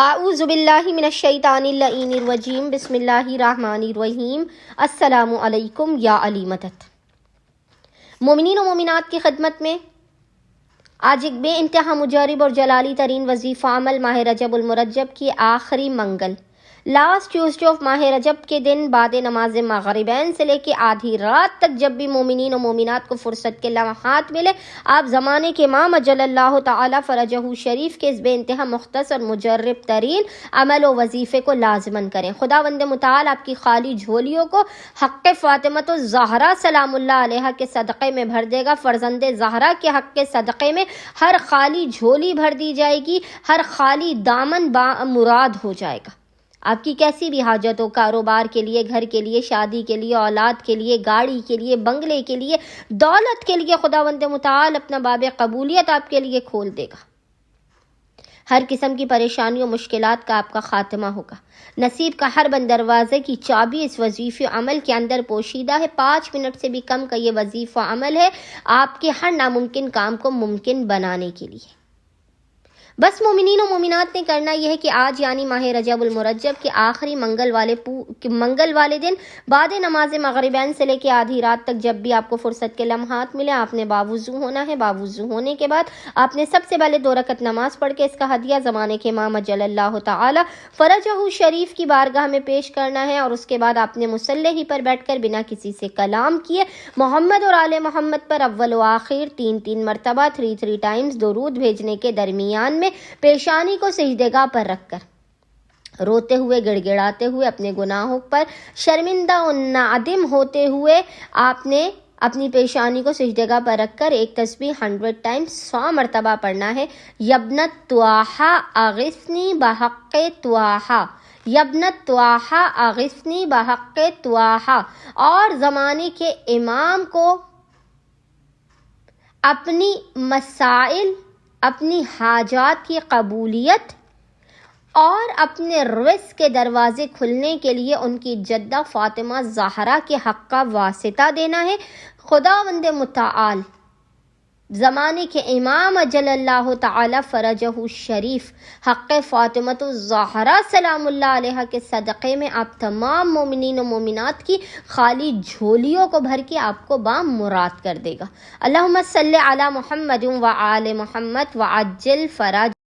اعوذ باللہ من الشیطان اللعین الرجیم بسم اللہ الرحمن الرحیم السلام علیکم یا علی مدد۔ مومنین و مومنات کی خدمت میں آج ایک بے انتہا مجرب اور جلالی ترین وظیفہ عمل ماہ رجب المرجب کی آخری منگل لاسٹ ٹیوزڈے آف ماہ رجب کے دن بعد نماز مغربین سے لے کے آدھی رات تک جب بھی مومنین و مومنات کو فرصت کے لمحات ملے، آپ زمانے کے امام اجل اللہ تعالی فرجہ شریف کے اس بے انتہا مختصر مجرب ترین عمل و وظیفے کو لازماً کریں۔ خداوند متعال آپ کی خالی جھولیوں کو حق فاطمۃ الزہرا سلام اللہ علیہا کے صدقے میں بھر دے گا۔ فرزند زہرا کے حق کے صدقے میں ہر خالی جھولی بھر دی جائے گی، ہر خالی دامن مراد ہو جائے گا۔ آپ کی کیسی بھی حاجت ہو، کاروبار کے لیے، گھر کے لیے، شادی کے لیے، اولاد کے لیے، گاڑی کے لیے، بنگلے کے لیے، دولت کے لیے، خداوند متعال اپنا باب قبولیت آپ کے لیے کھول دے گا۔ ہر قسم کی پریشانیوں مشکلات کا آپ کا خاتمہ ہوگا۔ نصیب کا ہر بند دروازے کی چابی اس وظیفہ عمل کے اندر پوشیدہ ہے۔ 5 منٹ سے بھی کم کا یہ وظیفہ عمل ہے آپ کے ہر ناممکن کام کو ممکن بنانے کے لیے۔ بس مومنین و مومنات نے کرنا یہ ہے کہ آج یعنی ماہ رجب المرجب کے آخری منگل والے دن بعد نماز مغربین سے لے کے آدھی رات تک جب بھی آپ کو فرصت کے لمحات ملے، آپ نے باوضو ہونا ہے۔ باوضو ہونے کے بعد آپ نے سب سے پہلے 2 رکعت نماز پڑھ کے اس کا ہدیہ زمانے کے امام اجل اللہ تعالی فرجہ شریف کی بارگاہ میں پیش کرنا ہے، اور اس کے بعد آپ نے مصلی ہی پر بیٹھ کر بنا کسی سے کلام کیے محمد اور آل محمد پر اول و آخر 3 مرتبہ 3 ٹائمز درود بھیجنے کے درمیان میں پیشانی کو سجدگاہ پر رکھ کر روتے ہوئے، گڑ گڑاتے ہوئے، اپنے گناہوں پر شرمندہ و نادم ہوتے ہوئے آپ نے اپنی پیشانی کو سجدگاہ پر رکھ کر ایک تسبیح 100 ٹائمز 100 مرتبہ پڑھنا ہے۔ یبنت طواہا اغثنی بحق طواہا، یبنت طواہا اغثنی بحق طواہا، اور زمانے کے امام کو اپنی مسائل، اپنی حاجات کی قبولیت اور اپنے رزق کے دروازے کھلنے کے لیے ان کی جدہ فاطمہ زہرا کے حق کا واسطہ دینا ہے۔ خداوند متعال زمانے کے امام اجل اللہ تعالی فرجہ شریف حق فاطمۃ الزہرا سلام اللہ علیہا کے صدقے میں آپ تمام مومنین و مومنات کی خالی جھولیوں کو بھر کے آپ کو بام مراد کر دے گا۔ اللہم صلی علی محمد و آل محمد وعجل فرج